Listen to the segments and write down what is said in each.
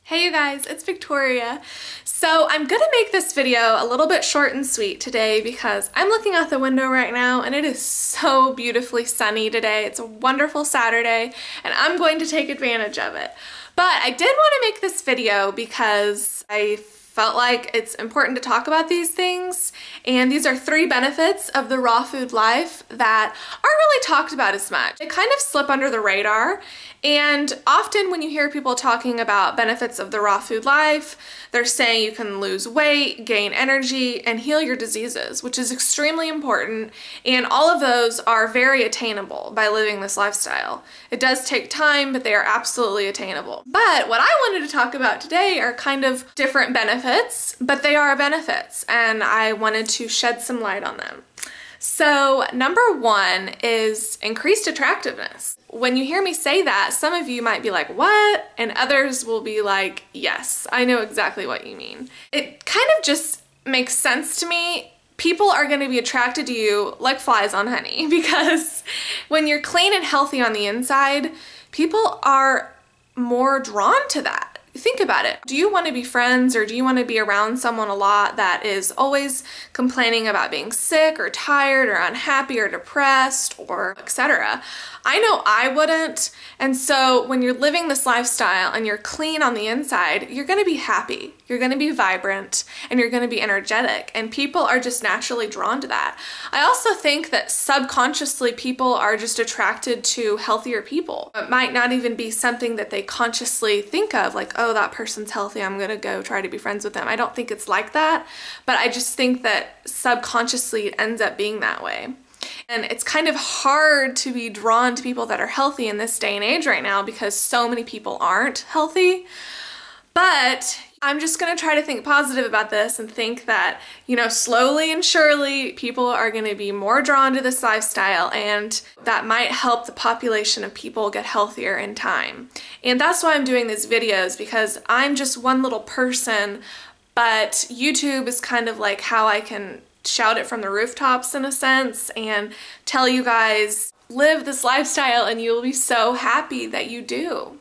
Hey you guys, it's Victoria. So I'm gonna make this video a little bit short and sweet today because I'm looking out the window right now and it is so beautifully sunny today. It's a wonderful Saturday and I'm going to take advantage of it. But I did want to make this video because I felt like it's important to talk about these things, and these are 3 benefits of the raw food life that aren't really talked about as much. They kind of slip under the radar, and often when you hear people talking about benefits of the raw food life, they're saying you can lose weight, gain energy, and heal your diseases, which is extremely important, and all of those are very attainable by living this lifestyle. It does take time, but they are absolutely attainable. But what I wanted to talk about today are kind of different benefits, but they are benefits, and I wanted to shed some light on them. So number 1 is increased attractiveness. When you hear me say that, some of you might be like, what? And others will be like, yes, I know exactly what you mean. It kind of just makes sense to me. People are going to be attracted to you like flies on honey because when you're clean and healthy on the inside, people are more drawn to that. Think about it. Do you want to be friends, or do you want to be around someone a lot that is always complaining about being sick or tired or unhappy or depressed or etc.? I know I wouldn't. And so when you're living this lifestyle and you're clean on the inside, you're going to be happy, you're going to be vibrant, and you're going to be energetic, and people are just naturally drawn to that. I also think that subconsciously people are just attracted to healthier people. It might not even be something that they consciously think of, like, oh, that person's healthy, I'm going to go try to be friends with them. I don't think it's like that, but I just think that subconsciously it ends up being that way. And it's kind of hard to be drawn to people that are healthy in this day and age right now because so many people aren't healthy. But I'm just going to try to think positive about this and think that, you know, slowly and surely people are going to be more drawn to this lifestyle, and that might help the population of people get healthier in time. And that's why I'm doing these videos, because I'm just one little person, but YouTube is kind of like how I can shout it from the rooftops in a sense and tell you guys, live this lifestyle and you'll be so happy that you do.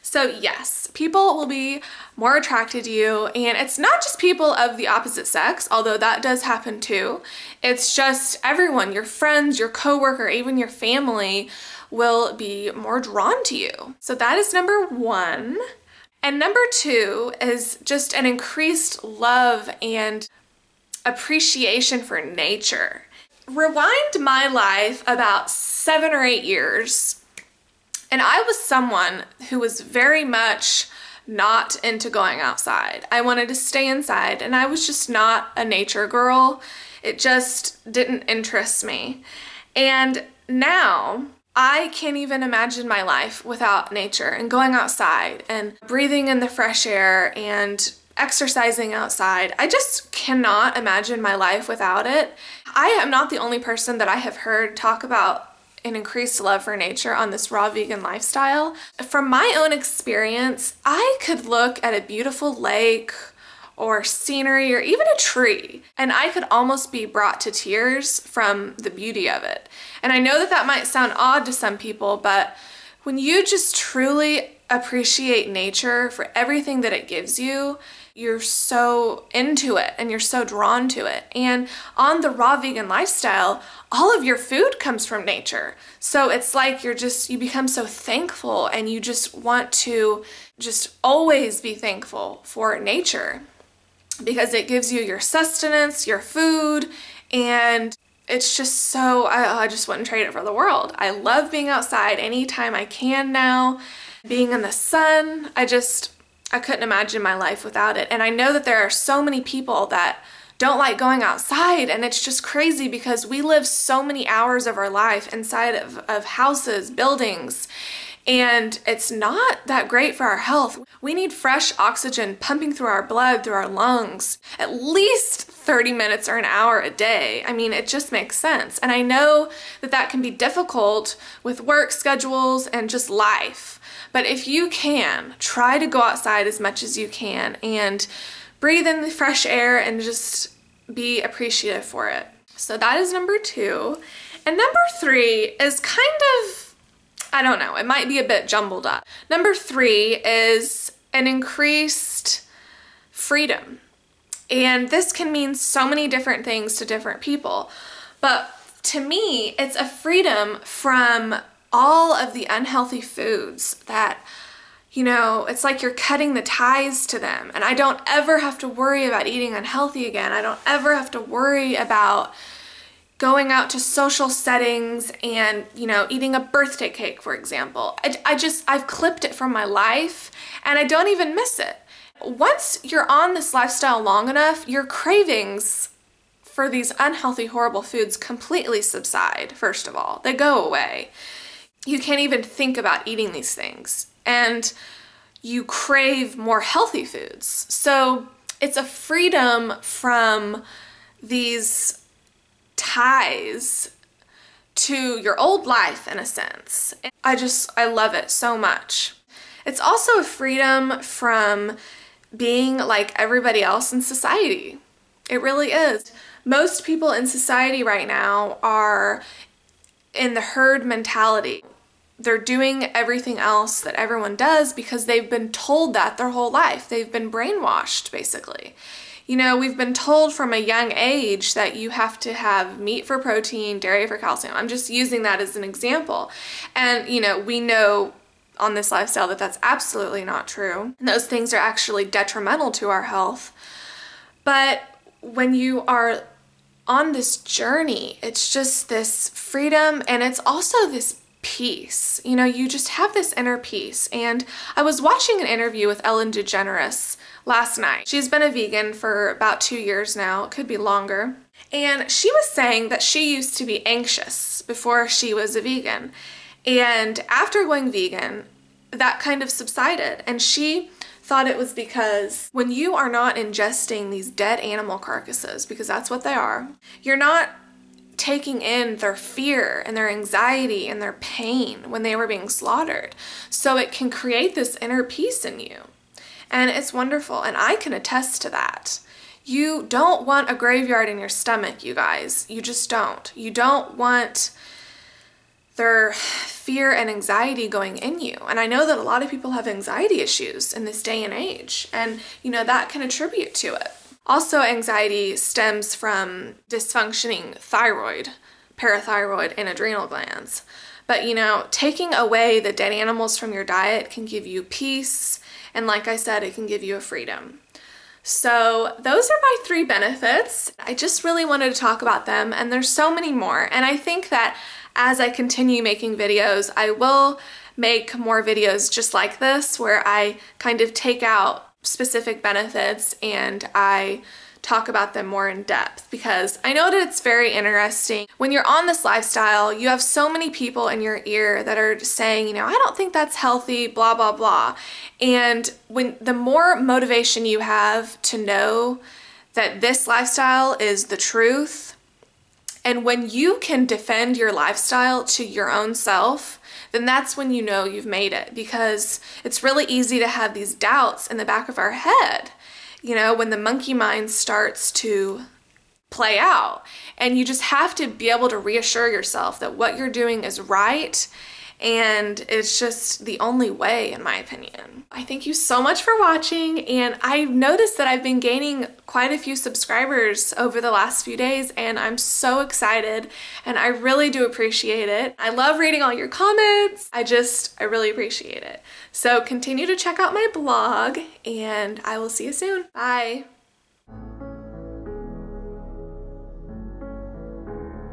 So yes, people will be more attracted to you, and it's not just people of the opposite sex, although that does happen too. It's just everyone, your friends, your coworker, even your family will be more drawn to you. So that is number 1. And number 2 is just an increased love and appreciation for nature. Rewind my life about 7 or 8 years, and I was someone who was very much not into going outside. I wanted to stay inside, and I was just not a nature girl. It just didn't interest me. And now I can't even imagine my life without nature and going outside and breathing in the fresh air and exercising outside. I just cannot imagine my life without it. I am not the only person that I have heard talk about an increased love for nature on this raw vegan lifestyle. From my own experience, I could look at a beautiful lake or scenery or even a tree, and I could almost be brought to tears from the beauty of it. And I know that that might sound odd to some people, but when you just truly appreciate nature for everything that it gives you, you're so into it and you're so drawn to it. And on the raw vegan lifestyle, all of your food comes from nature. So it's like you become so thankful, and you just want to just always be thankful for nature because it gives you your sustenance, your food, and it's just so, I just wouldn't trade it for the world. I love being outside anytime I can now. Being in the sun, I couldn't imagine my life without it. And I know that there are so many people that don't like going outside, and it's just crazy because we live so many hours of our life inside of houses, buildings, and it's not that great for our health. We need fresh oxygen pumping through our blood, through our lungs, at least 30 minutes or an hour a day. I mean, it just makes sense. And I know that that can be difficult with work schedules and just life. But if you can, try to go outside as much as you can and breathe in the fresh air and just be appreciative for it. So that is number 2. And number 3 is kind of, I don't know, it might be a bit jumbled up. Number 3 is an increased freedom. And this can mean so many different things to different people. But to me, it's a freedom from all of the unhealthy foods that, you know, it's like you're cutting the ties to them. And I don't ever have to worry about eating unhealthy again. I don't ever have to worry about going out to social settings and, you know, eating a birthday cake, for example. I've clipped it from my life and I don't even miss it. Once you're on this lifestyle long enough, your cravings for these unhealthy, horrible foods completely subside, first of all. They go away. You can't even think about eating these things. And you crave more healthy foods. So it's a freedom from these ties to your old life, in a sense. I love it so much. It's also a freedom from being like everybody else in society. It really is. Most people in society right now are in the herd mentality. They're doing everything else that everyone does because they've been told that their whole life. They've been brainwashed, basically. You know, we've been told from a young age that you have to have meat for protein, dairy for calcium. I'm just using that as an example. And, you know, we know on this lifestyle that that's absolutely not true. And those things are actually detrimental to our health. But when you are on this journey, it's just this freedom, and it's also this peace. You know, you just have this inner peace. And I was watching an interview with Ellen DeGeneres last night. She's been a vegan for about 2 years now. It could be longer. And she was saying that she used to be anxious before she was a vegan. And after going vegan, that kind of subsided. And she thought it was because when you are not ingesting these dead animal carcasses, because that's what they are, you're not taking in their fear and their anxiety and their pain when they were being slaughtered. So it can create this inner peace in you. And it's wonderful, and I can attest to that. You don't want a graveyard in your stomach, you guys. You just don't. You don't want their fear and anxiety going in you. And I know that a lot of people have anxiety issues in this day and age, and you know, that can attribute to it. Also, anxiety stems from dysfunctioning thyroid, parathyroid, and adrenal glands. But you know, taking away the dead animals from your diet can give you peace. And like I said, it can give you a freedom. So those are my 3 benefits. I just really wanted to talk about them, and there's so many more. And I think that as I continue making videos, I will make more videos just like this, where I kind of take out specific benefits and I talk about them more in depth, because I know that it's very interesting. When you're on this lifestyle, you have so many people in your ear that are saying, you know, I don't think that's healthy, blah, blah, blah. And when the more motivation you have to know that this lifestyle is the truth, and when you can defend your lifestyle to your own self, then that's when you know you've made it, because it's really easy to have these doubts in the back of our head. You know, when the monkey mind starts to play out, and you just have to be able to reassure yourself that what you're doing is right, and it's just the only way, in my opinion. I thank you so much for watching, and I've noticed that I've been gaining quite a few subscribers over the last few days, and I'm so excited, and I really do appreciate it. I love reading all your comments. I really appreciate it. So continue to check out my blog, and I will see you soon. Bye.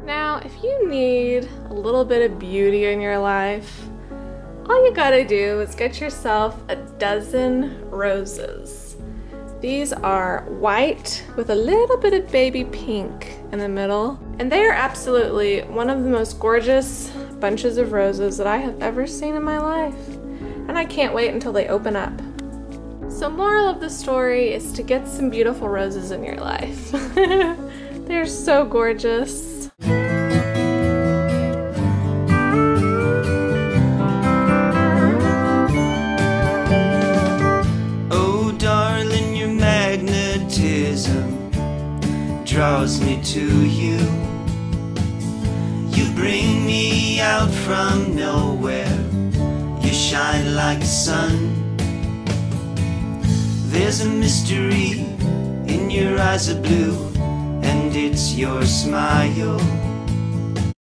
Now, if you need a little bit of beauty in your life, all you gotta do is get yourself a dozen roses. These are white with a little bit of baby pink in the middle, and they are absolutely one of the most gorgeous bunches of roses that I have ever seen in my life. And I can't wait until they open up. So moral of the story is to get some beautiful roses in your life. They're so gorgeous. Oh darling, your magnetism draws me to you. You bring me out from nowhere. You shine like the sun. There's a mystery in your eyes of blue, and it's your smile